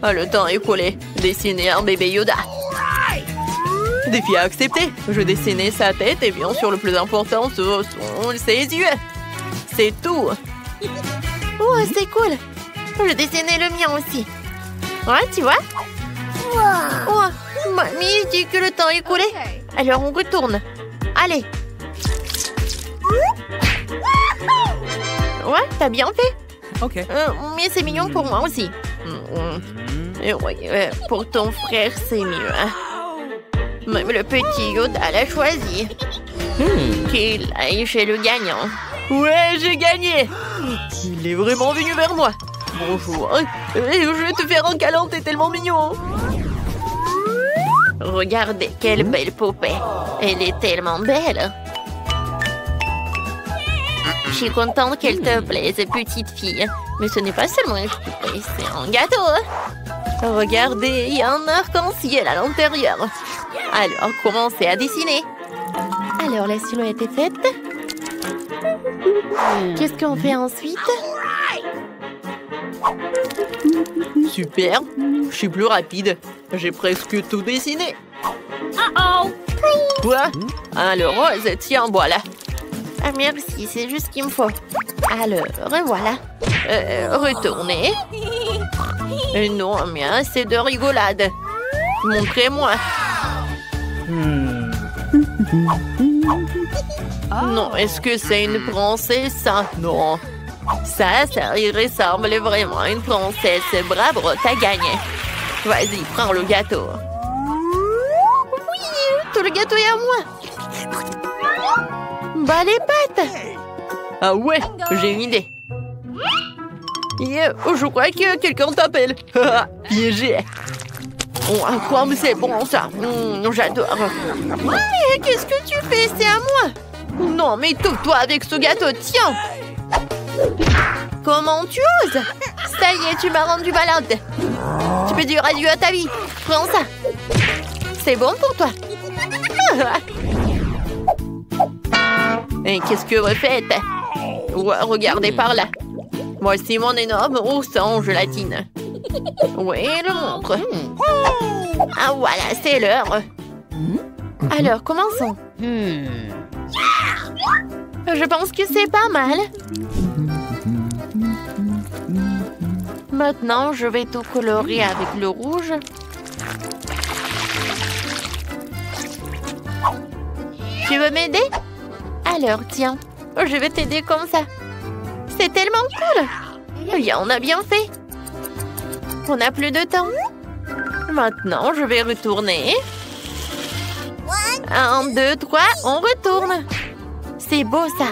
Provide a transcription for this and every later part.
Ah, le temps est écoulé. Dessiner un bébé Yoda. Défi à accepter. Je dessinais sa tête et bien sûr le plus important, ce sont ses yeux. C'est tout. Oh, c'est cool. Je dessinais le mien aussi. Ouais, tu vois? Oh, mamie dit que le temps est écoulé. Alors on retourne. Allez. Ouais, t'as bien fait. Ok. Mais c'est mignon pour moi aussi. Oui, pour ton frère, c'est mieux. Hein? Même le petit Yoda l'a choisi. Qu'il aille chez le gagnant. Ouais, j'ai gagné. Il est vraiment venu vers moi. Bonjour. Je vais te faire un câlin, t'es tellement mignon. Regardez, quelle belle poupée. Elle est tellement belle. Je suis contente qu'elle te plaise, petite fille. Mais ce n'est pas seulement une poupée, c'est un gâteau. Regardez, il y a un arc-en-ciel à l'intérieur. Alors, commencez à dessiner. Alors, la silhouette est faite. Qu'est-ce qu'on fait ensuite? Super, je suis plus rapide. J'ai presque tout dessiné. Quoi? Ah, le rose, tiens, voilà. Ah, merci, c'est juste ce qu'il me faut. Alors, voilà. Retournez. Non, mais assez de rigolade. Montrez-moi. Non, est-ce que c'est une princesse, ça? Non. Ça ressemble vraiment à une princesse. Bravo, t'as gagné. Vas-y, prends le gâteau. Oui, tout le gâteau est à moi. Bah, les pattes. Ah ouais, j'ai une idée. Je crois que quelqu'un t'appelle. Piégé. Oh, quoi, mais c'est bon ça. J'adore. Mais qu'est-ce que tu fais? C'est à moi. Non, mais touche-toi avec ce gâteau, tiens. Comment tu oses? Ça y est, tu m'as rendu malade. Tu peux dire adieu à ta vie. Prends ça. C'est bon pour toi. Et qu'est-ce que vous faites? Ouais, regardez par là. Voici mon énorme ours en gélatine. Oui, le montre. Ah voilà, c'est l'heure. Alors, commençons. Je pense que c'est pas mal. Maintenant, je vais tout colorer avec le rouge. Tu veux m'aider? Alors, tiens, je vais t'aider comme ça. C'est tellement cool. Bien, on a bien fait. On n'a plus de temps. Maintenant, je vais retourner. 1, 2, 3, on retourne. C'est beau, ça.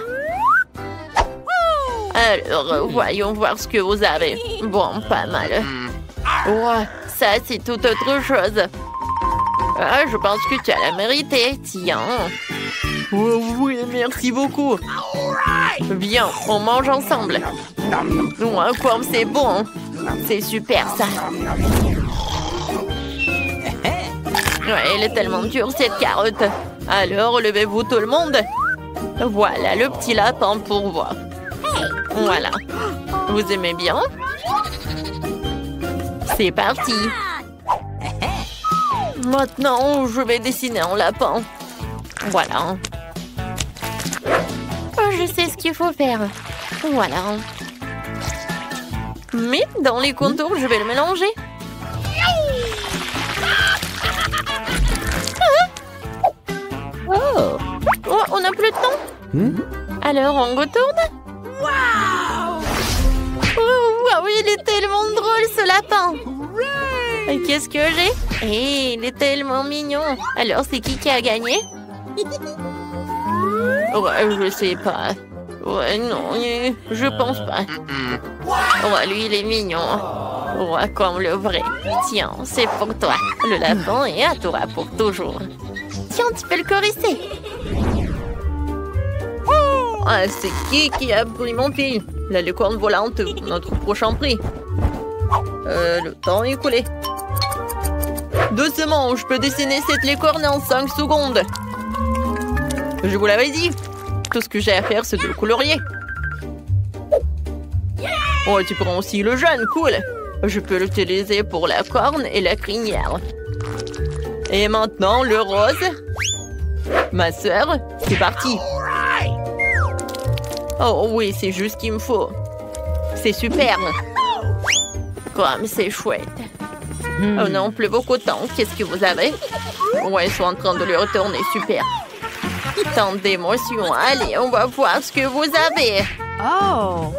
Alors, voyons voir ce que vous avez. Bon, pas mal. Ouais, ça, c'est tout autre chose. Ah, je pense que tu as la mérité. Tiens. Oh, oui, merci beaucoup. Viens, on mange ensemble. Ouais, comme c'est bon. C'est super, ça. Ouais, elle est tellement dure, cette carotte. Alors, levez-vous tout le monde. Voilà le petit lapin pour vous. Voilà. Vous aimez bien? C'est parti. Maintenant, je vais dessiner un lapin. Voilà. Oh, je sais ce qu'il faut faire. Voilà. Mais dans les contours, je vais le mélanger. Oh, on n'a plus de temps. Alors, on retourne? Waouh! Oh, il est tellement drôle, ce lapin. Et qu'est-ce que j'ai? Il est tellement mignon. Alors, c'est qui a gagné? Ouais, je sais pas. Ouais, non, je pense pas. Ouais, lui, il est mignon. Ouais, comme le vrai. Tiens, c'est pour toi. Le lapin est à toi pour toujours. Tiens, tu peux le caresser. Ah, c'est qui a pris mon prix? La licorne volante, notre prochain prix. Le temps est écoulé. Doucement, je peux dessiner cette licorne en 5 secondes. Je vous l'avais dit. Tout ce que j'ai à faire, c'est de le colorier. Oh, tu prends aussi le jaune, cool. Je peux l'utiliser pour la corne et la crinière. Et maintenant, le rose. Ma sœur, c'est parti. Oh oui, c'est juste ce qu'il me faut. C'est super. Comme c'est chouette. Oh non, plus beaucoup de temps. Qu'est-ce que vous avez? Ouais, je suis en train de le retourner. Super. Tant d'émotions. Allez, on va voir ce que vous avez. Oh.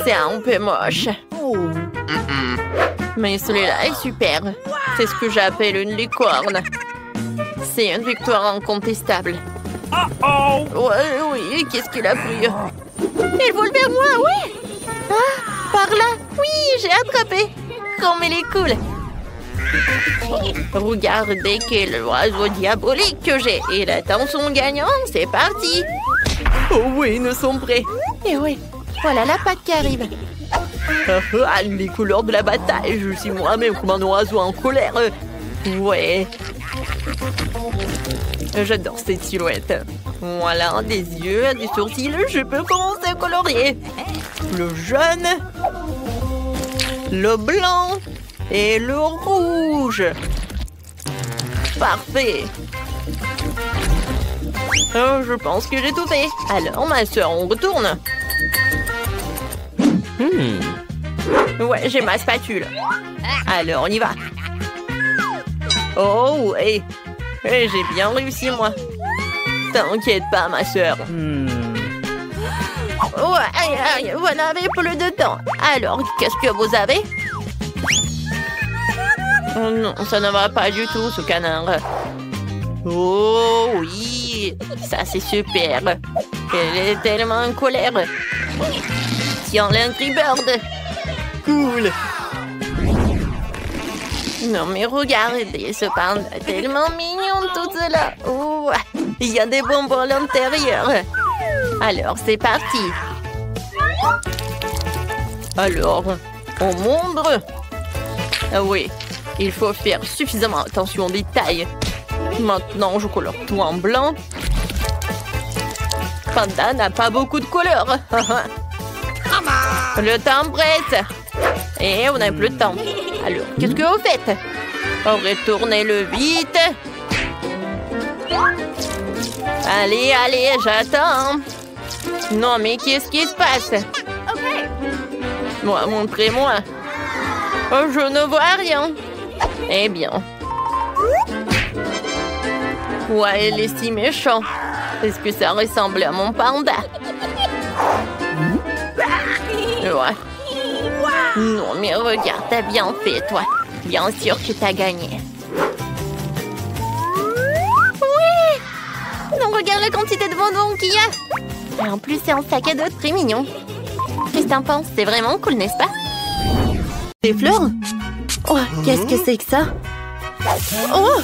C'est un peu moche. Mais celui-là est super. C'est ce que j'appelle une licorne. C'est une victoire incontestable. Ouais, oui, qu'est-ce qu'il a pris? Il vole vers moi, oui! Ah, par là! Oui, j'ai attrapé! Comme il est cool! Regardez quel oiseau diabolique que j'ai! Et l'attention gagnante, c'est parti! Oh oui, nous sommes prêts! Et oui, voilà la patte qui arrive! Ah, les couleurs de la bataille! Je suis moi-même comme un oiseau en colère! Ouais! J'adore cette silhouette. Voilà, des yeux, des sourcils. Je peux commencer à colorier. Le jaune, le blanc et le rouge. Parfait. Oh, je pense que j'ai tout fait. Alors, ma soeur, on retourne. Ouais, j'ai ma spatule. Alors, on y va. Oh, et j'ai bien réussi, moi. T'inquiète pas, ma sœur. Ouais, vous n'avez plus de temps. Alors, qu'est-ce que vous avez? Oh non, ça ne va pas du tout, ce canard. Oh oui, ça c'est super. Elle est tellement en colère. Tiens, l'Angry Bird. Cool. Non mais regardez, ce panda tellement mignon tout cela. Oh, il y a des bonbons à l'intérieur. Alors c'est parti. Alors, on montre. Ah oui, il faut faire suffisamment attention aux détails. Maintenant, je colore tout en blanc. Panda n'a pas beaucoup de couleurs. Le temps presse. Et on n'a plus de temps. Alors, qu'est-ce que vous faites? Retournez-le vite. Allez, allez, j'attends. Non, mais qu'est-ce qui se passe? Moi, montrez-moi. Oh, je ne vois rien. Eh bien. Ouais, il est si méchant. Est-ce que ça ressemble à mon panda? Ouais. Non, mais regarde, t'as bien fait, toi. Bien sûr que t'as gagné. Oui! Non, regarde la quantité de bonbons qu'il y a. Et en plus, c'est un sac à dos très mignon. Qu'est-ce que t'en penses? C'est vraiment cool, n'est-ce pas? Des fleurs? Oh, qu'est-ce que c'est que ça? Oh!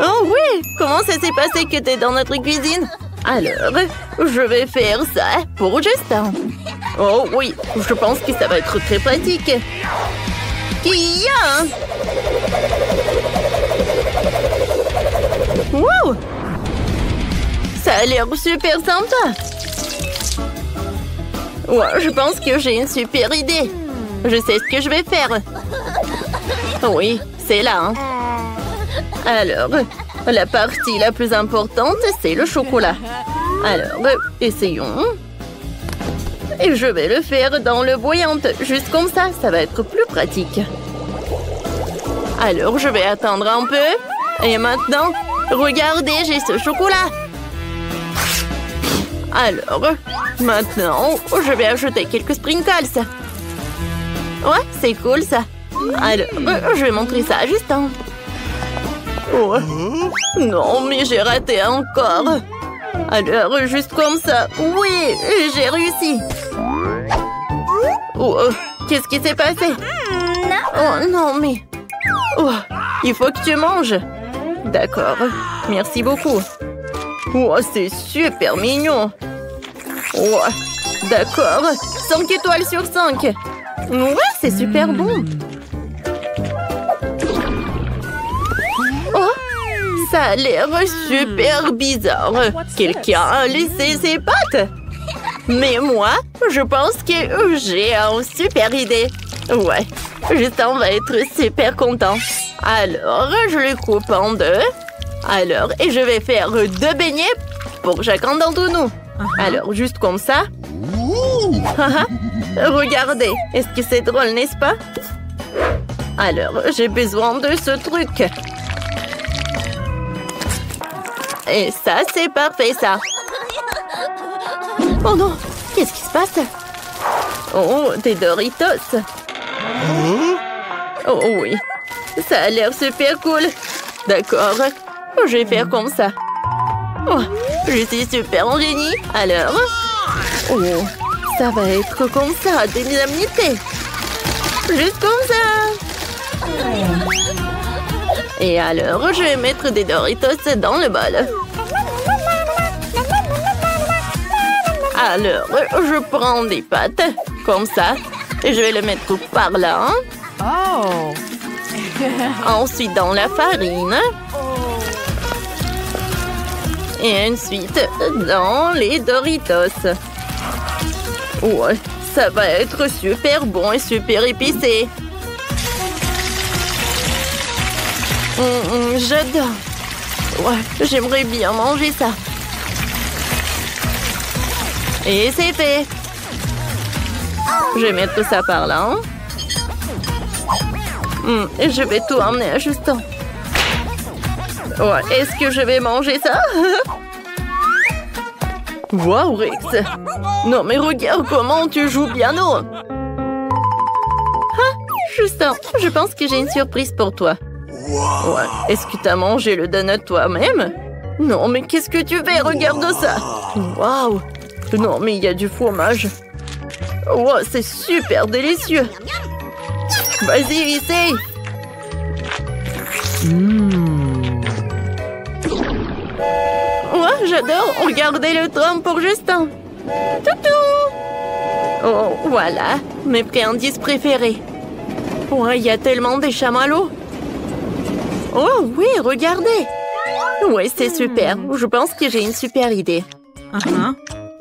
Oh oui! Comment ça s'est passé que t'es dans notre cuisine? Alors, je vais faire ça pour Justin. Oh oui, je pense que ça va être très pratique. Kia! Wow! Ça a l'air super sympa. Ouais, je pense que j'ai une super idée. Je sais ce que je vais faire. Oui, c'est là. Hein. Alors, la partie la plus importante, c'est le chocolat. Alors, essayons. Et je vais le faire dans l'eau bouillante. Juste comme ça, ça va être plus pratique. Alors, je vais attendre un peu. Et maintenant, regardez, j'ai ce chocolat. Alors, maintenant, je vais ajouter quelques sprinkles. Ouais, c'est cool ça. Alors, je vais montrer ça à Justin. Oh. Non, mais j'ai raté encore. Alors, juste comme ça. Oui, j'ai réussi. Oh, qu'est-ce qui s'est passé? Oh non, mais... Oh, il faut que tu manges. D'accord, merci beaucoup. Oh, c'est super mignon. Oh, d'accord, 5 étoiles sur 5. Ouais, c'est super bon. Oh, ça a l'air super bizarre. Quelqu'un a laissé ses pattes. Mais moi, je pense que j'ai une super idée. Ouais, Justin va être super content. Alors, je le coupe en deux. Alors, et je vais faire 2 beignets pour chacun d'entre nous. Alors, juste comme ça. Regardez, est-ce que c'est drôle, n'est-ce pas? Alors, j'ai besoin de ce truc. Et ça, c'est parfait, ça. Oh non, qu'est-ce qui se passe? Oh, des Doritos. Oh oui, ça a l'air super cool. D'accord, je vais faire comme ça. Oh, je suis super en génie. Alors, oh, ça va être comme ça, des indemnités. Juste comme ça. Et alors, je vais mettre des Doritos dans le bol. Alors, je prends des pâtes, comme ça, et je vais les mettre par là. Oh. Ensuite, dans la farine. Et ensuite, dans les Doritos. Ouais, ça va être super bon et super épicé. J'adore. Ouais, j'aimerais bien manger ça. Et c'est fait. Je vais mettre ça par là. Et je vais tout emmener à Justin. Ouais, est-ce que je vais manger ça? Wow, Rex. Non, mais regarde comment tu joues piano. Ah, Justin, je pense que j'ai une surprise pour toi. Ouais, est-ce que t'as mangé le donut toi-même? Non, mais qu'est-ce que tu fais? Regarde ça. Wow. Non, mais il y a du fromage. Wow, c'est super délicieux. Vas-y, essaye. Ouais, j'adore. Regardez le tram pour Justin. Toutou. Oh, voilà. Mes friandises préférées. Ouais, il y a tellement des chamallows. Oh oui, regardez. Ouais, c'est super. Je pense que j'ai une super idée.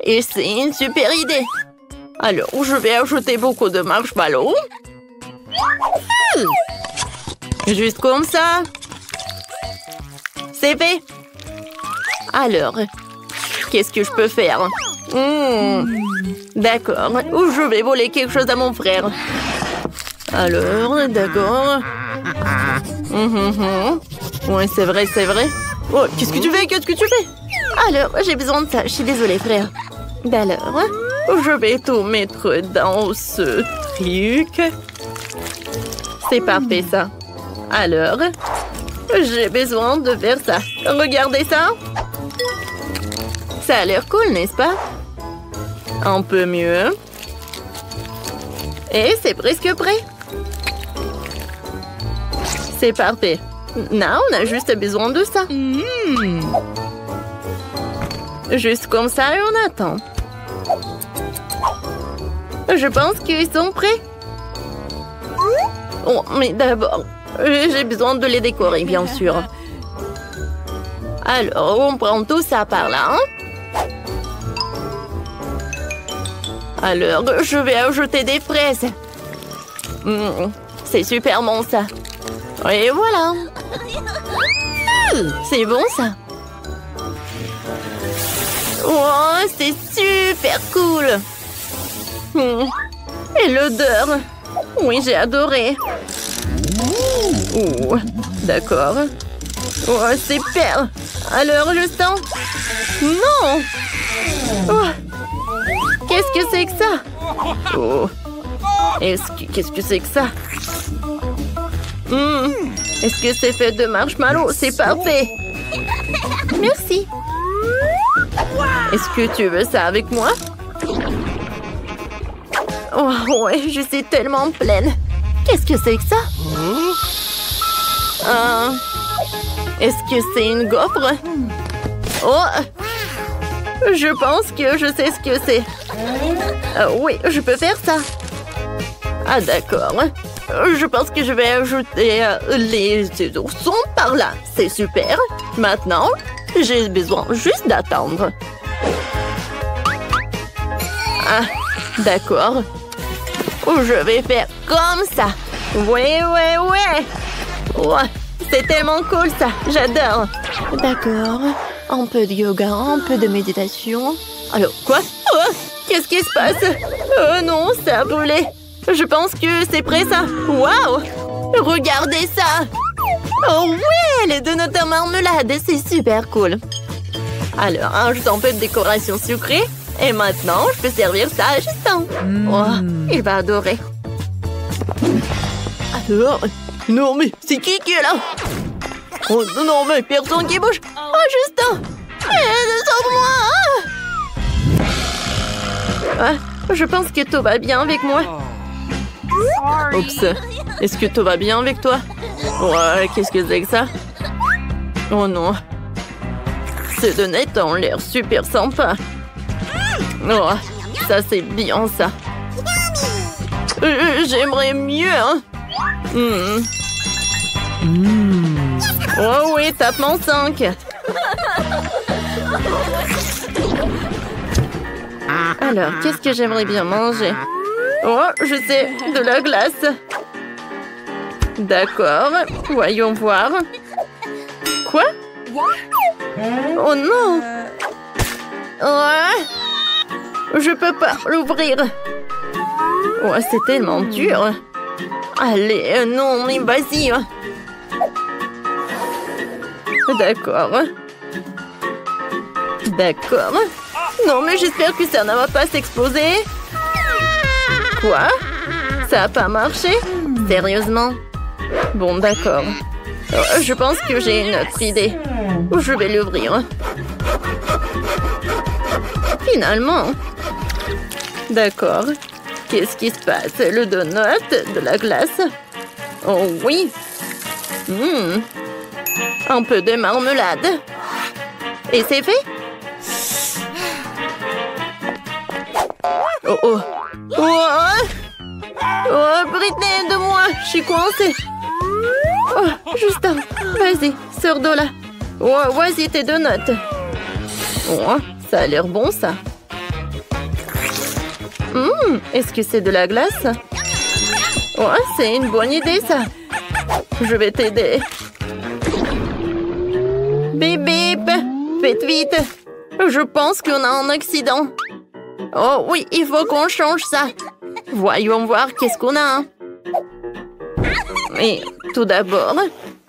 Et c'est une super idée. Alors, je vais ajouter beaucoup de marshmallows. Juste comme ça. C'est fait. Alors, qu'est-ce que je peux faire? D'accord. Ou je vais voler quelque chose à mon frère. Alors, d'accord. Ouais, c'est vrai, c'est vrai. Oh, qu'est-ce que tu fais? Qu'est-ce que tu fais? Alors, j'ai besoin de ça. Je suis désolée, frère. Alors, je vais tout mettre dans ce truc. C'est parfait, ça. Alors, j'ai besoin de faire ça. Regardez ça. Ça a l'air cool, n'est-ce pas? Un peu mieux. Et c'est presque prêt. C'est parfait. Là, on a juste besoin de ça. Juste comme ça et on attend. Je pense qu'ils sont prêts. Oh, mais d'abord, j'ai besoin de les décorer, bien sûr. Alors, on prend tout ça par là. Alors, je vais ajouter des fraises. C'est super bon, ça. Et voilà. C'est bon, ça. Oh, c'est super cool. Et l'odeur. Oui, j'ai adoré. Oh, d'accord. Oh, super. Alors, Justin. Non. Oh. Qu'est-ce que c'est que ça? Oh. Qu'est-ce que c'est que ça? Est-ce que c'est fait de marshmallow? C'est parfait. Merci. Est-ce que tu veux ça avec moi? Oh, ouais, je suis tellement pleine. Qu'est-ce que c'est que ça? Est-ce que c'est une gaufre? Oh! Je pense que je sais ce que c'est. Oui, je peux faire ça. Ah, d'accord. Je pense que je vais ajouter les oursons par là. C'est super. Maintenant, j'ai besoin juste d'attendre. Ah, d'accord. Je vais faire comme ça. Ouais. Ouais, c'est tellement cool ça. J'adore. D'accord. Un peu de yoga, un peu de méditation. Alors, quoi? Oh, qu'est-ce qui se passe? Oh non, ça a brûlé. Je pense que c'est prêt ça. Waouh! Regardez ça! Oh ouais, les donuts en marmelade, c'est super cool. Alors, ajoute un peu de décoration sucrée. Et maintenant, je peux servir ça à Justin. Oh, il va adorer. Alors, non mais, c'est qui est là? Oh non mais, personne qui bouge. Oh, Justin! Sauve-moi! Ah, je pense que tout va bien avec moi. Oups, est-ce que tout va bien avec toi? Ouais, qu'est-ce que c'est que ça? Oh non. Ces donuts ont l'air super sympa. Oh, ça c'est bien ça. J'aimerais mieux, hein. Oh oui, tape mon 5. Alors, qu'est-ce que j'aimerais bien manger? Oh, je sais, de la glace. D'accord, voyons voir. Quoi? Oh non! Ouais. Je peux pas l'ouvrir. Oh, c'est tellement dur. Allez, non, mais vas-y. D'accord. D'accord. Non, mais j'espère que ça ne va pas s'exploser. Quoi? Ça a pas marché? Sérieusement? Bon, d'accord. Je pense que j'ai une autre idée. Je vais l'ouvrir. Finalement. D'accord. Qu'est-ce qui se passe? Le donut, de la glace. Oh oui. Un peu de marmelade. Et c'est fait? Oh oh. Oh, Britney, aide-moi. Je suis coincée. Oh, Justin, vas-y, sors de là. Oh, vas-y, tes donuts. Oh, ça a l'air bon, ça. Est-ce que c'est de la glace? Oh, c'est une bonne idée, ça. Je vais t'aider. Bip, bip. Faites vite. Je pense qu'on a un accident. Oh oui, il faut qu'on change ça. Voyons voir qu'est-ce qu'on a. Et tout d'abord,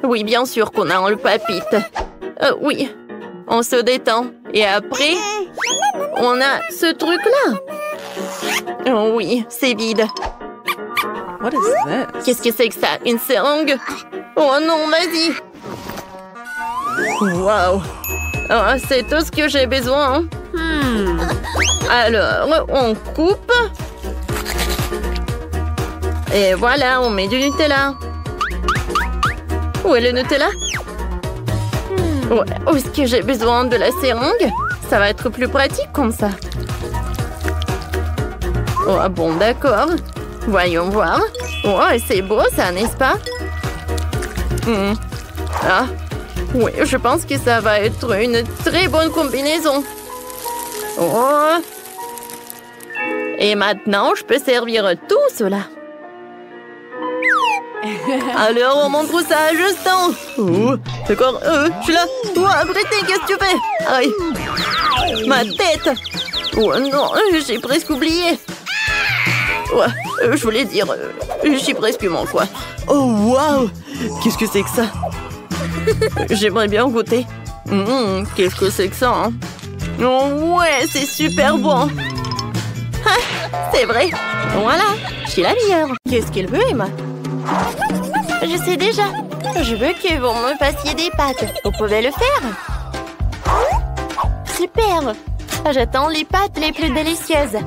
oui, bien sûr qu'on a le papite. Oui, on se détend. Et après, on a ce truc-là. Oh oui, c'est vide. Qu'est-ce que c'est que ça? Une seringue? Oh non, vas-y. Waouh. Oh, c'est tout ce que j'ai besoin. Alors, on coupe. Et voilà, on met du Nutella. Où est le Nutella? Ouais, où est-ce que j'ai besoin de la seringue? Ça va être plus pratique comme ça. Oh, bon, d'accord. Voyons voir. Oh, c'est beau ça, n'est-ce pas? Ah, oui, je pense que ça va être une très bonne combinaison. Oh. Et maintenant, je peux servir tout cela. Alors, on montre ça à Justin. Oh, d'accord, je suis là. Oh, Britney, qu'est-ce que tu fais? Aïe. Ma tête. Oh non, j'ai presque oublié. Ouais, je voulais dire, j'ai presque mon foie. Oh, waouh! Qu'est-ce que c'est que ça? J'aimerais bien goûter. Qu'est-ce que c'est que ça, hein? Oh, ouais, c'est super bon. Ah, c'est vrai. Voilà, je suis la meilleure. Qu'est-ce qu'elle veut, Emma? Je sais déjà. Je veux que vous me fassiez des pâtes. Vous pouvez le faire? Super. J'attends les pâtes les plus délicieuses.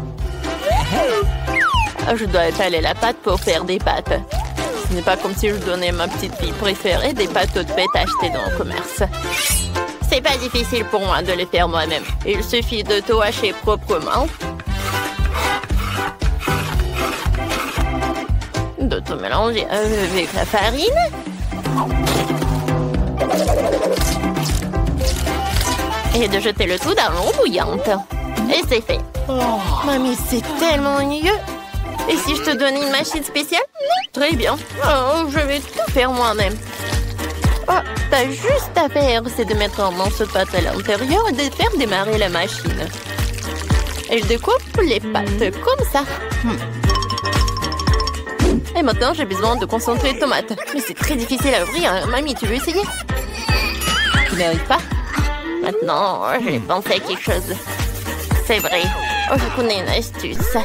Je dois étaler la pâte pour faire des pâtes. Ce n'est pas comme si je donnais ma petite fille préférée des pâtes toutes faites achetées dans le commerce. C'est pas difficile pour moi de les faire moi-même. Il suffit de tout hacher proprement. De tout mélanger avec la farine. Et de jeter le tout dans l'eau bouillante. Et c'est fait. Mamie, c'est tellement ennuyeux. Et si je te donnais une machine spéciale? Très bien. Oh, je vais tout faire moi-même. Oh, t'as juste à faire, c'est de mettre un morceau de pâte à l'intérieur et de faire démarrer la machine. Et je découpe les pâtes comme ça. Et maintenant, j'ai besoin de concentrer les tomates. Mais c'est très difficile à ouvrir. Hein. Mamie, tu veux essayer? Tu n'arrives pas? Maintenant, j'ai pensé à quelque chose. C'est vrai. Oh, je connais une astuce.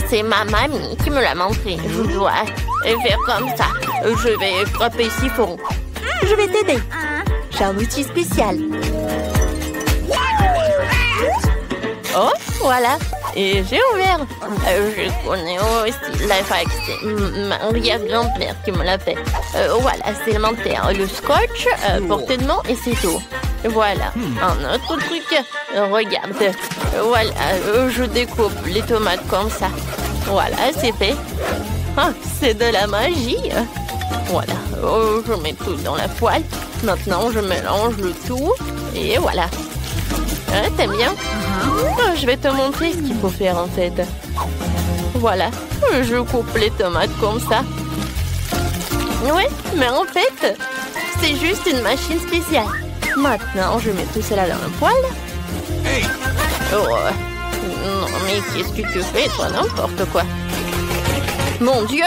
C'est ma mamie qui me l'a montré. Je dois faire comme ça. Je vais frapper si fort. Je vais t'aider. J'ai un outil spécial. Oh, voilà. Et j'ai ouvert. Je connais aussi la fac. C'est Maria grand-mère qui me l'a fait. Voilà, c'est élémentaire. Le scotch, portée de main et c'est tout. Voilà, un autre truc. Regarde. Voilà, je découpe les tomates comme ça. Voilà, c'est fait. Ah, c'est de la magie. Voilà, je mets tout dans la poêle. Maintenant, je mélange le tout. Et voilà. T'aimes bien? Je vais te montrer ce qu'il faut faire en fait. Voilà, je coupe les tomates comme ça. Oui, mais en fait, c'est juste une machine spéciale. Maintenant, je mets tout cela dans la poêle. Oh, non, mais qu'est-ce que tu fais, toi? N'importe quoi. Mon Dieu!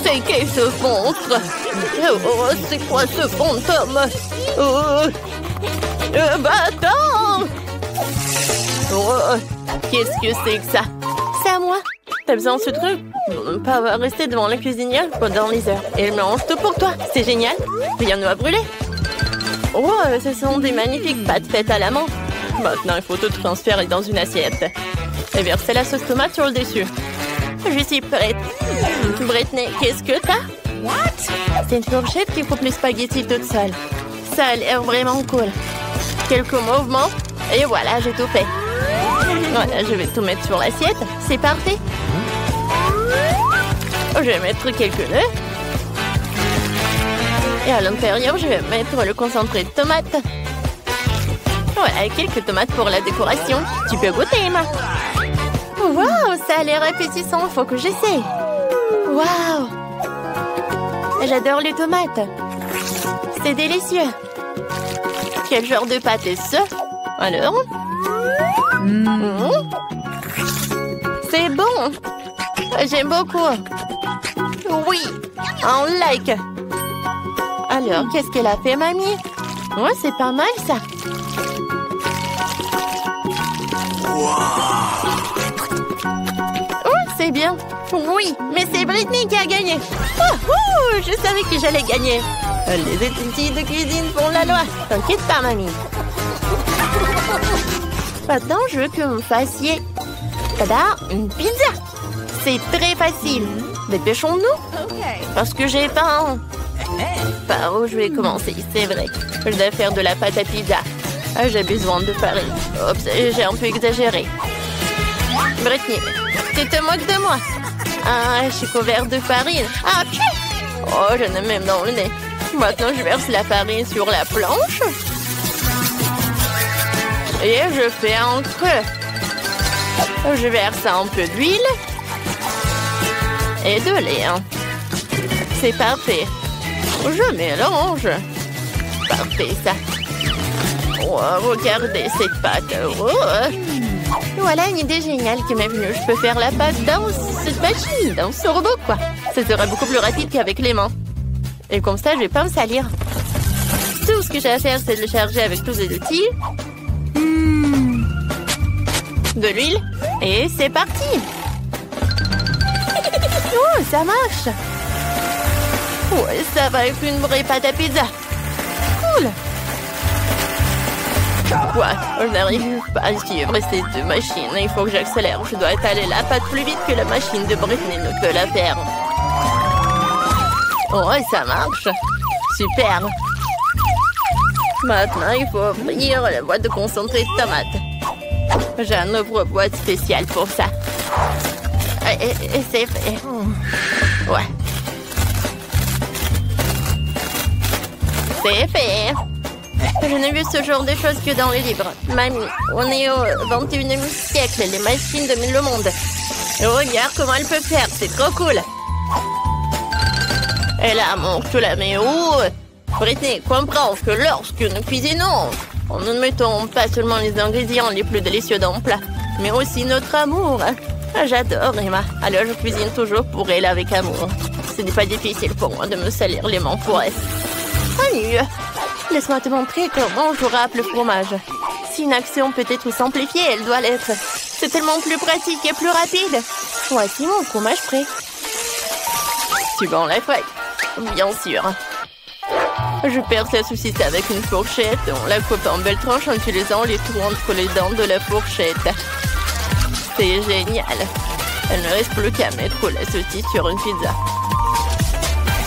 C'est qui ce monstre? Oh, c'est quoi ce fantôme? Bâtard! Oh, qu'est-ce que c'est que ça? C'est à moi. T'as besoin de ce truc? Pas rester devant la cuisinière pendant les heures. Et elle mélange tout pour toi. C'est génial. Rien ne va brûler. Oh, ce sont des magnifiques pâtes faites à la main. Maintenant, il faut tout transférer dans une assiette. Et verser la sauce tomate sur le dessus. Je suis prête. Brittany, qu'est-ce que t'as? C'est une fourchette qui coupe les spaghettis toute seule. Ça a l'air vraiment cool. Quelques mouvements. Et voilà, j'ai tout fait. Voilà, je vais tout mettre sur l'assiette. C'est parfait. Je vais mettre quelques œufs. Et à l'intérieur, je vais mettre le concentré de tomates. Voilà, quelques tomates pour la décoration. Tu peux goûter, Emma. Waouh, ça a l'air appétissant. Faut que j'essaie. Waouh. J'adore les tomates. C'est délicieux. Quel genre de pâte est-ce? Alors? C'est bon. J'aime beaucoup. Oui, un like. Alors, qu'est-ce qu'elle a fait, mamie? Ouais, c'est pas mal, ça. Oh, c'est bien. Oui, mais c'est Brittany qui a gagné. Je savais que j'allais gagner. Les outils de cuisine font la loi. T'inquiète pas, mamie. Maintenant, je veux que vous me fassiez... Tada, une pizza. C'est très facile. Dépêchons-nous. Parce que j'ai faim. Par où je vais commencer? C'est vrai. Je dois faire de la pâte à pizza. J'ai besoin de farine. Oups, j'ai un peu exagéré. Brittany, tu te moques de moi? Je suis couverte de farine. Oh, j'en ai même dans le nez. Maintenant, je verse la farine sur la planche. Et je fais un creux. Je verse un peu d'huile. Et de lait. C'est parfait. Je mélange. Parfait, ça. Oh, regardez cette pâte. Oh. Voilà une idée géniale qui m'est venue. Je peux faire la pâte dans cette machine, dans ce robot, quoi. Ça sera beaucoup plus rapide qu'avec les mains. Et comme ça, je vais pas me salir. Tout ce que j'ai à faire, c'est de le charger avec tous les outils. De l'huile. Et c'est parti. Oh, ça marche. Ouais, ça va être une vraie pâte à pizza. Cool. Quoi? Je n'arrive pas à suivre ces deux machines. Il faut que j'accélère. Je dois étaler la pâte plus vite que la machine de Brittany ne peut la faire. Oh, ça marche. Super. Maintenant, il faut ouvrir la boîte de concentré de tomates. J'ai un ouvre-boîte spécial pour ça. Et c'est fait. Ouais. C'est fait. Je n'ai vu ce genre de choses que dans les livres. Mamie, on est au 21e siècle. Les machines dominent le monde. Et regarde comment elle peut faire. C'est trop cool. Et là, mon tu la mets où? Britney, comprends que lorsque nous cuisinons, nous ne mettons pas seulement les ingrédients les plus délicieux dans le plat, mais aussi notre amour. J'adore Emma. Alors je cuisine toujours pour elle avec amour. Ce n'est pas difficile pour moi de me salir les mains pour elle. Annie, laisse-moi te montrer comment je râpe le fromage. Si une action peut être simplifiée, elle doit l'être. C'est tellement plus pratique et plus rapide. Voici mon fromage frais. Suivant la feuille. Bien sûr. Je perce la saucisse avec une fourchette. On la coupe en belles tranches en utilisant les trous entre les dents de la fourchette. C'est génial. Elle ne reste plus qu'à mettre la saucisse sur une pizza.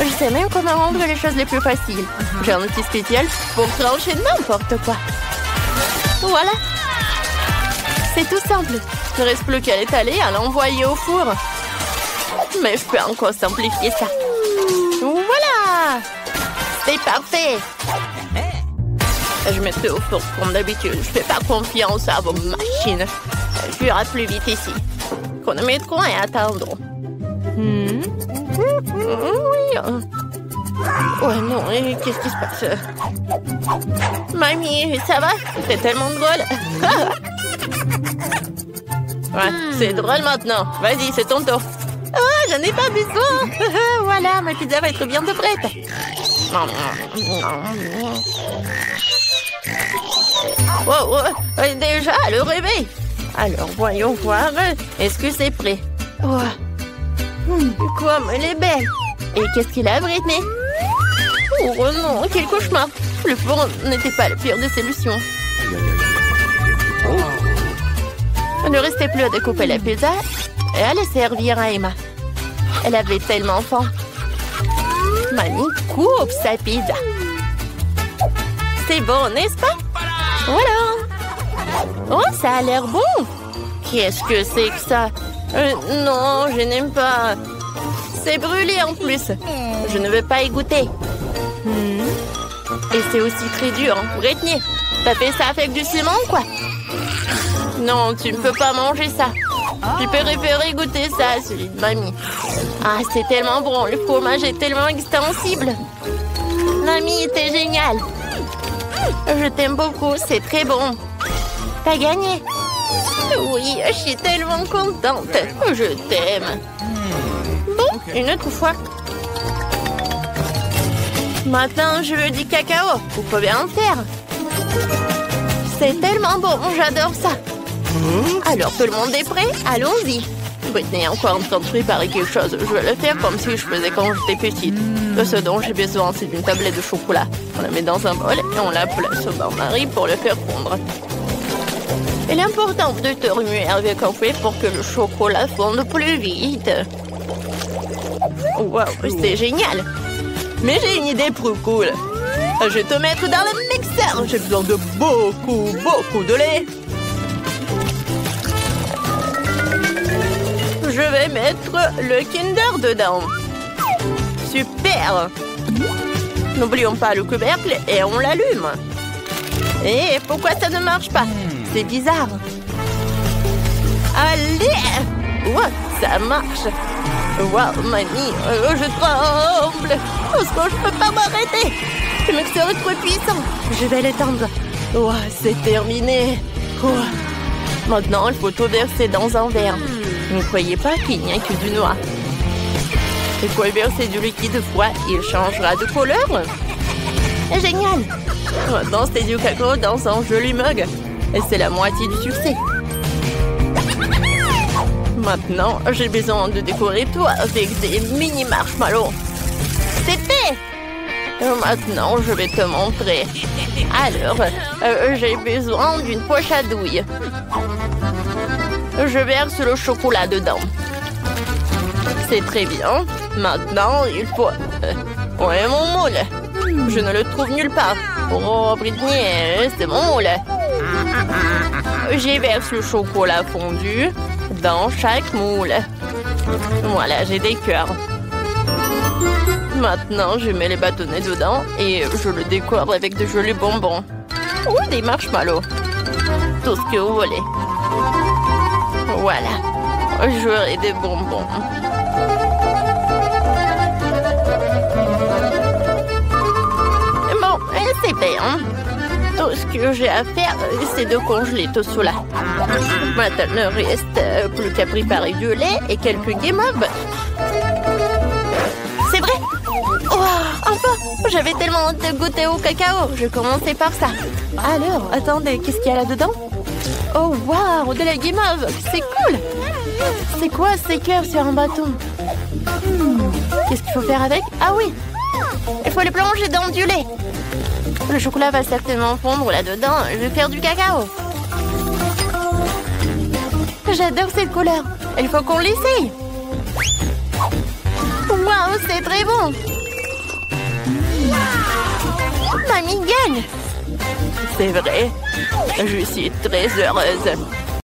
Je sais même comment rendre les choses les plus faciles. J'ai un outil spécial pour trancher n'importe quoi. Voilà. C'est tout simple. Il ne reste plus qu'à l'étaler, à l'envoyer au four. Mais je peux encore simplifier ça. Voilà. C'est parfait. Je mettrai au four comme d'habitude. Je fais pas confiance à vos machines. Je ira plus vite ici. Chronométrons et attendons. Oui. Oh non, qu'est-ce qui se passe? Mamie, ça va? C'est tellement drôle. Ouais, c'est drôle maintenant. Vas-y, c'est ton tour. Oh, j'en ai pas besoin. Voilà, ma pizza va être bientôt prête. Oh, déjà, le réveil. Alors, voyons voir. Est-ce que c'est prêt? Oh. Comme elle est belle. Et qu'est-ce qu'il a, Britney? Oh non, quel cauchemar. Le four n'était pas la pire des solutions. Il ne restait plus à découper la pizza et à la servir à Emma. Elle avait tellement faim. Mamie coupe sa pizza. C'est bon, n'est-ce pas? Voilà. Oh, ça a l'air bon. Qu'est-ce que c'est que ça? Non, je n'aime pas. C'est brûlé en plus. Je ne veux pas y goûter. Et c'est aussi très dur. Britney, t'as fait ça avec du ciment, quoi? Non, tu ne peux pas manger ça. Je préférais goûter ça, celui de mamie. Ah, c'est tellement bon. Le fromage est tellement extensible. Mamie, t'es géniale. Je t'aime beaucoup, c'est très bon. T'as gagné. Oui, je suis tellement contente. Je t'aime. Bon, une autre fois. Maintenant, je veux du cacao. Vous pouvez en faire. C'est tellement bon, j'adore ça. Alors, tout le monde est prêt? Allons-y. Britney est encore en train de préparer quelque chose. Je vais le faire comme si je faisais quand j'étais petite. Ce dont j'ai besoin, c'est d'une tablette de chocolat. On la met dans un bol et on la place au bain-marie pour le faire fondre. Il est important de te remuer avec un fouet pour que le chocolat fonde plus vite. Wow, c'est génial. Mais j'ai une idée plus cool. Je vais te mettre dans le mixeur. J'ai besoin de beaucoup de lait. Je vais mettre le Kinder dedans. Super. N'oublions pas le couvercle et on l'allume. Et pourquoi ça ne marche pas? C'est bizarre. Allez! Ouais, ça marche. Wow, mamie, je tremble. Parce que je peux pas m'arrêter. Le mixeur est trop puissant. Je vais l'éteindre. Ouais, c'est terminé. Ouais. Maintenant, il faut tout verser dans un verre. Ne croyez pas qu'il n'y a que du noir. Il faut verser du liquide froid. Il changera de couleur. Génial. Maintenant, c'est du cacao dans un joli mug. Et c'est la moitié du succès. Maintenant, j'ai besoin de décorer tout avec des mini marshmallows. C'est fait! Maintenant, je vais te montrer. Alors, j'ai besoin d'une poche à douille. Je verse le chocolat dedans. C'est très bien. Maintenant, il faut... Où est mon moule? Je ne le trouve nulle part. Oh, Britney, c'est mon moule. J'y verse le chocolat fondu dans chaque moule. Voilà, j'ai des cœurs. Maintenant, je mets les bâtonnets dedans et je le décore avec de jolis bonbons. Ou des marshmallows. Tout ce que vous voulez. Voilà. J'aurai des bonbons. Bon, c'est bien. Tout ce que j'ai à faire, c'est de congeler tout cela. Maintenant, il ne reste plus qu'à préparer du lait et quelques guimauves. C'est vrai? Oh, enfin! J'avais tellement hâte de goûter au cacao. Je commençais par ça. Alors, attendez, qu'est-ce qu'il y a là-dedans? Oh, waouh! De la guimauve! C'est cool! C'est quoi ces cœurs sur un bâton? Qu'est-ce qu'il faut faire avec? Ah oui! Il faut les plonger dans du lait. Le chocolat va certainement fondre là-dedans. Je vais faire du cacao. J'adore cette couleur. Il faut qu'on l'essaye. Waouh, c'est très bon. Mamie gagne. C'est vrai. Je suis très heureuse.